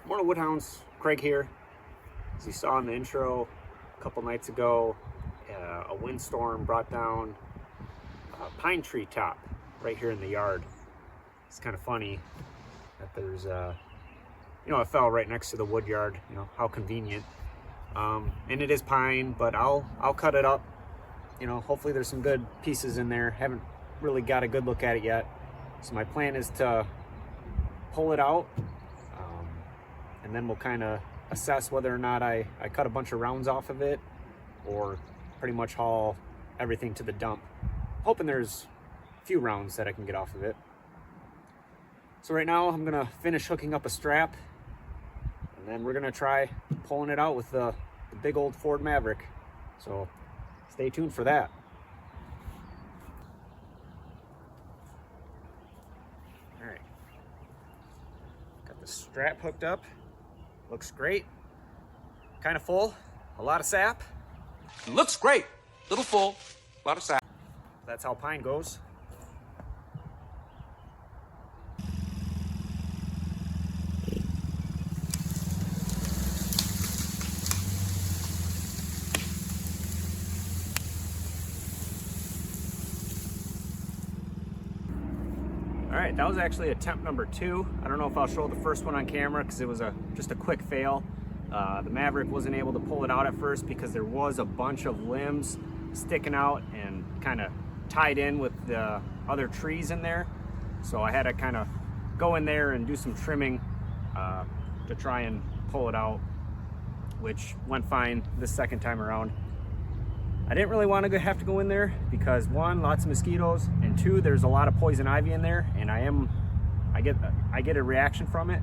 Morning Woodhounds, Craig here. As you saw in the intro a couple nights ago, a windstorm brought down a pine tree top right here in the yard. It's kind of funny that there's it fell right next to the wood yard. How convenient. And it is pine, but I'll cut it up. Hopefully there's some good pieces in there. Haven't really got a good look at it yet. So my plan is to pull it out, and then we'll kind of assess whether or not I cut a bunch of rounds off of it or pretty much haul everything to the dump. Hoping there's a few rounds that I can get off of it. So right now I'm gonna finish hooking up a strap, and then we're gonna try pulling it out with the big old Ford Maverick. So stay tuned for that. All right, got the strap hooked up. Looks great. Kind of full, a lot of sap. Looks great. Little full, a lot of sap. That's how pine goes. All right, that was actually attempt number 2. I don't know if I'll show the first one on camera because it was just a quick fail. The Maverick wasn't able to pull it out at first because there was a bunch of limbs sticking out and kind of tied in with the other trees in there. So I had to kind of go in there and do some trimming to try and pull it out, which went fine this second time around. I didn't really want to have to go in there because 1, lots of mosquitoes, and 2, there's a lot of poison ivy in there, and I get a reaction from it.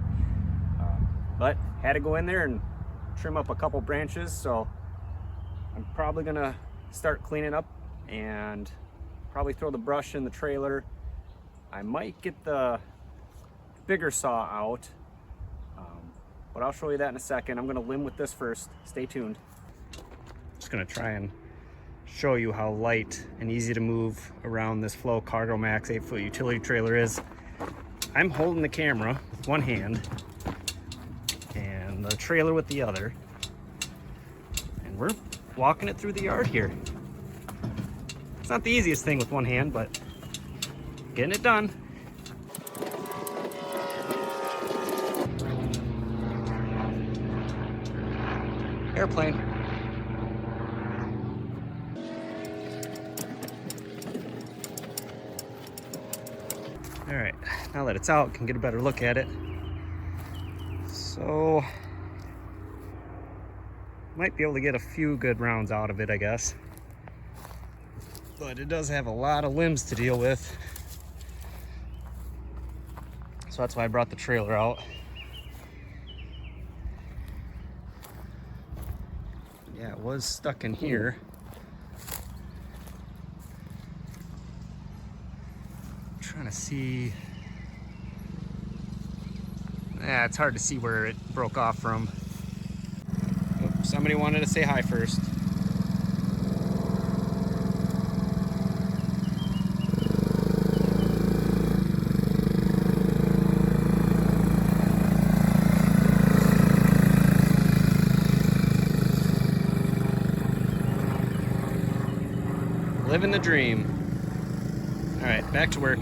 But had to go in there and trim up a couple branches, so I'm probably gonna start cleaning up and probably throw the brush in the trailer. I might get the bigger saw out, but I'll show you that in a second. I'm gonna limb with this first. Stay tuned. Just gonna try and show you how light and easy to move around this Floe Cargo Max 8-foot utility trailer is. I'm holding the camera with one hand and the trailer with the other, and we're walking it through the yard here. It's not the easiest thing with one hand, but getting it done. Airplane. All right, now that it's out, can get a better look at it. So, might be able to get a few good rounds out of it, I guess. But it does have a lot of limbs to deal with. So that's why I brought the trailer out. Yeah, it was stuck in here. Trying to see. Yeah, it's hard to see where it broke off from. Oh, somebody wanted to say hi first. Living the dream. All right, back to work.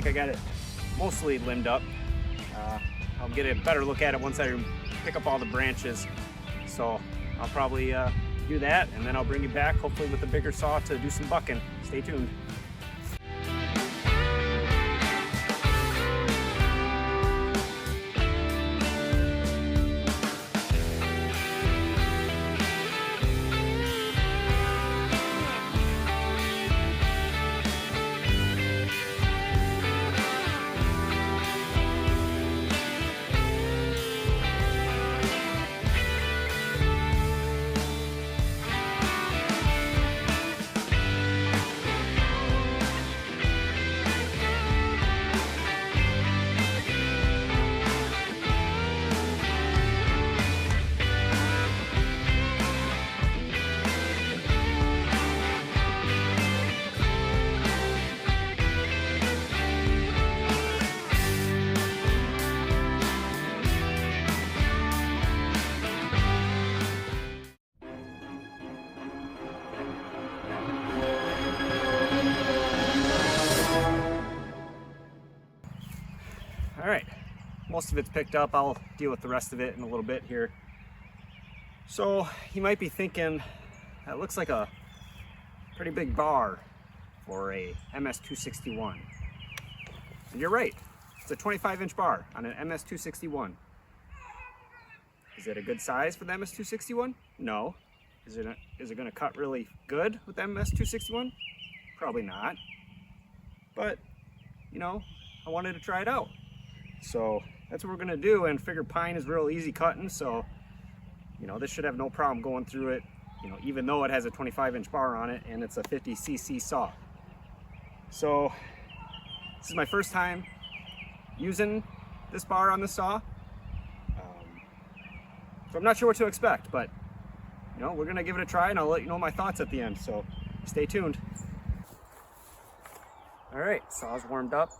think I got it mostly limbed up. I'll get a better look at it once I pick up all the branches. So I'll probably do that, and then I'll bring you back, hopefully with a bigger saw, to do some bucking. Stay tuned. All right, most of it's picked up. I'll deal with the rest of it in a little bit here. So you might be thinking, that looks like a pretty big bar for a MS261. And you're right, it's a 25-inch bar on an MS261. Is it a good size for the MS261? No. Is it gonna cut really good with the MS261? Probably not. But, you know, I wanted to try it out. So that's what we're gonna do, and figure pine is real easy cutting, so you know, this should have no problem going through it, you know, even though it has a 25-inch bar on it and it's a 50cc saw. So this is my first time using this bar on the saw, so I'm not sure what to expect, but you know, we're gonna give it a try, and I'll let you know my thoughts at the end, so stay tuned. All right, saw's warmed up.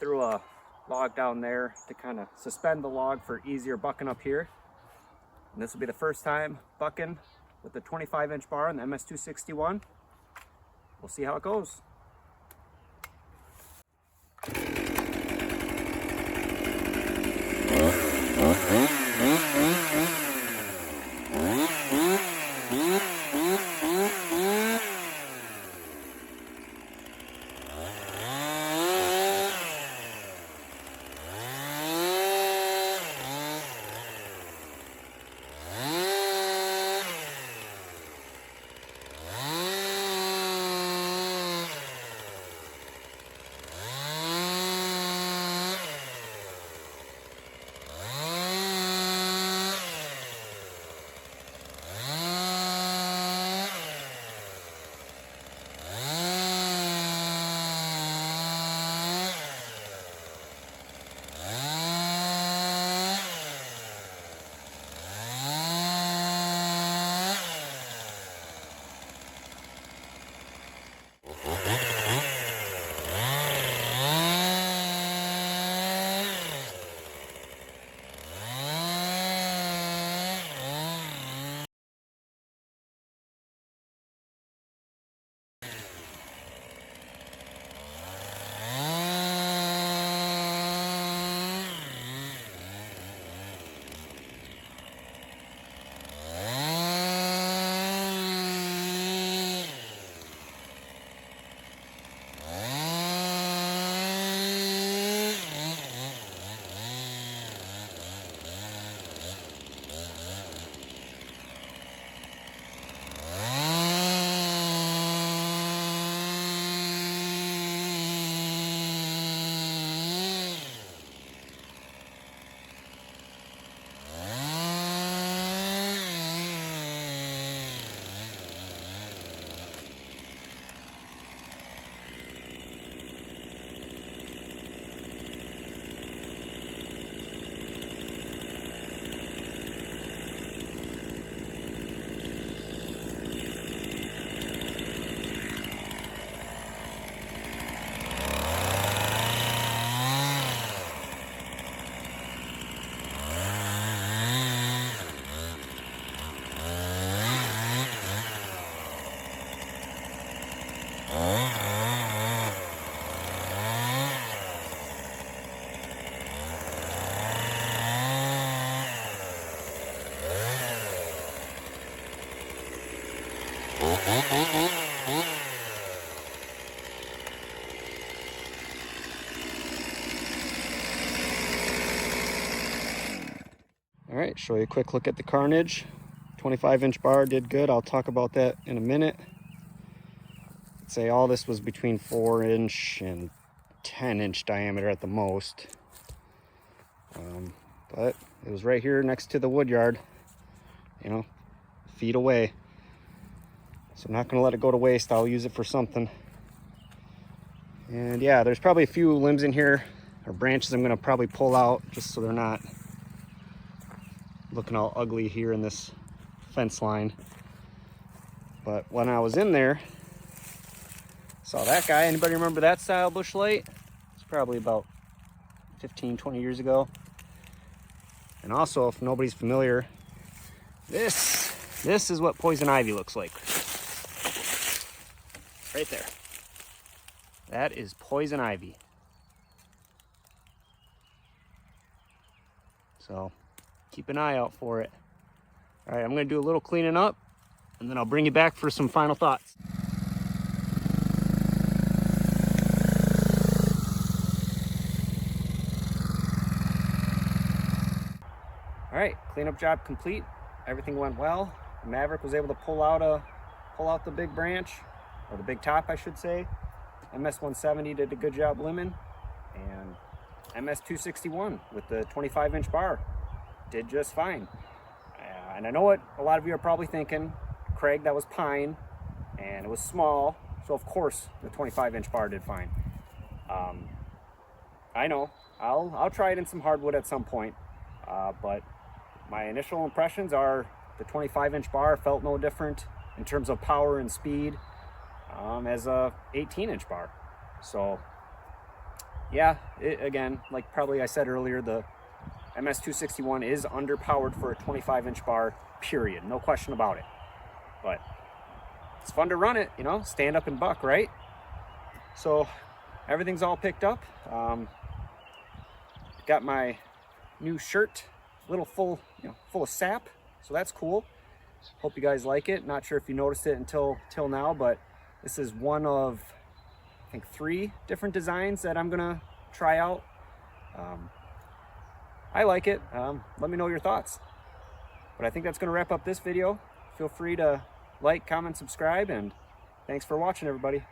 Threw a log down there to kind of suspend the log for easier bucking up here. And this will be the first time bucking with the 25-inch bar on the MS261. We'll see how it goes. All right, show you a quick look at the carnage. 25-inch bar did good. I'll talk about that in a minute. I'd say all this was between 4-inch and 10-inch diameter at the most. But it was right here next to the wood yard, you know, feet away. So I'm not gonna let it go to waste. I'll use it for something. And yeah, there's probably a few limbs in here or branches I'm gonna probably pull out just so they're not looking all ugly here in this fence line. But when I was in there, saw that guy. Anybody remember that style bush light? It's probably about 15-20 years ago. And also, if nobody's familiar, this is what poison ivy looks like. Right there. That is poison ivy. So keep an eye out for it. All right, I'm gonna do a little cleaning up and then I'll bring you back for some final thoughts. All right, cleanup job complete. Everything went well. The Maverick was able to pull out the big branch, or the big top, I should say. MS170 did a good job limbing, and MS261 with the 25-inch bar did just fine. And I know what a lot of you are probably thinking, Craig, that was pine, and it was small, so of course the 25-inch bar did fine. I know, I'll try it in some hardwood at some point, but my initial impressions are the 25-inch bar felt no different in terms of power and speed as a 18-inch bar. So yeah, again, like probably I said earlier, the MS261 is underpowered for a 25-inch bar, period. No question about it. But it's fun to run it, you know, stand up and buck, right? So everything's all picked up. Got my new shirt, a little full of sap, so that's cool. Hope you guys like it. Not sure if you noticed it until now, but this is one of, I think, 3 different designs that I'm gonna try out. I like it. Let me know your thoughts. But I think that's gonna wrap up this video. Feel free to like, comment, subscribe, and thanks for watching, everybody.